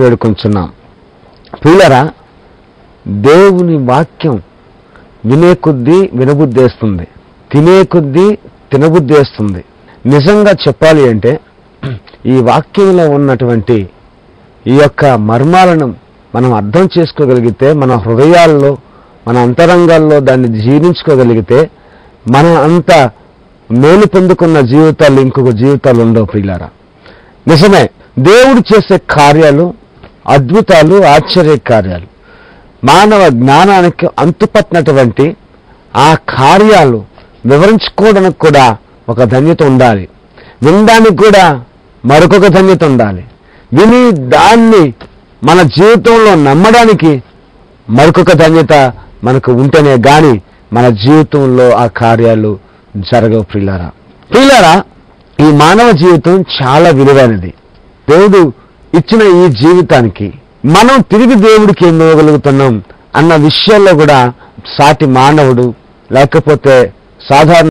వేడుకొంచున్నాం. ప్రియులారా, దేవుని వాక్యం వినే కొద్దీ వినబుద్ధేస్తుంది, తినే కొద్దీ తినబుద్ధేస్తుంది. నిజంగా చెప్పాలి అంటే ఈ వాక్యంలో ఉన్నటువంటి ఈ యొక్క మర్మాలను మనం అర్థం చేసుకోగలిగితే, మన హృదయాల్లో మన అంతరంగాల్లో దాన్ని జీర్ణించుకోగలిగితే, మన అంత మేలు పొందుకున్న జీవితాలు ఇంకొక జీవితాలు ఉండవు. ప్రియులారా, నిజమే, దేవుడు చేసే కార్యాలు అద్భుతాలు, ఆశ్చర్య కార్యాలు, మానవ జ్ఞానానికి అంతుపట్టినటువంటి ఆ కార్యాలు వివరించుకోవడానికి కూడా ఒక ధన్యత ఉండాలి, వినడానికి కూడా మరొక ధన్యత ఉండాలి, విని దాన్ని మన జీవితంలో నమ్మడానికి మరొక ధన్యత మనకు ఉంటేనే గాని మన జీవితంలో ఆ కార్యాలు జరగవు. ప్రియులారా, ఈ మానవ జీవితం చాలా విలువైనది. దేవుడు ఇచ్చిన ఈ జీవితానికి మనం తిరిగి దేవుడికి ఏం ఇవ్వగలుగుతున్నాం అన్న విషయాల్లో కూడా సాటి మానవుడు లేకపోతే సాధారణ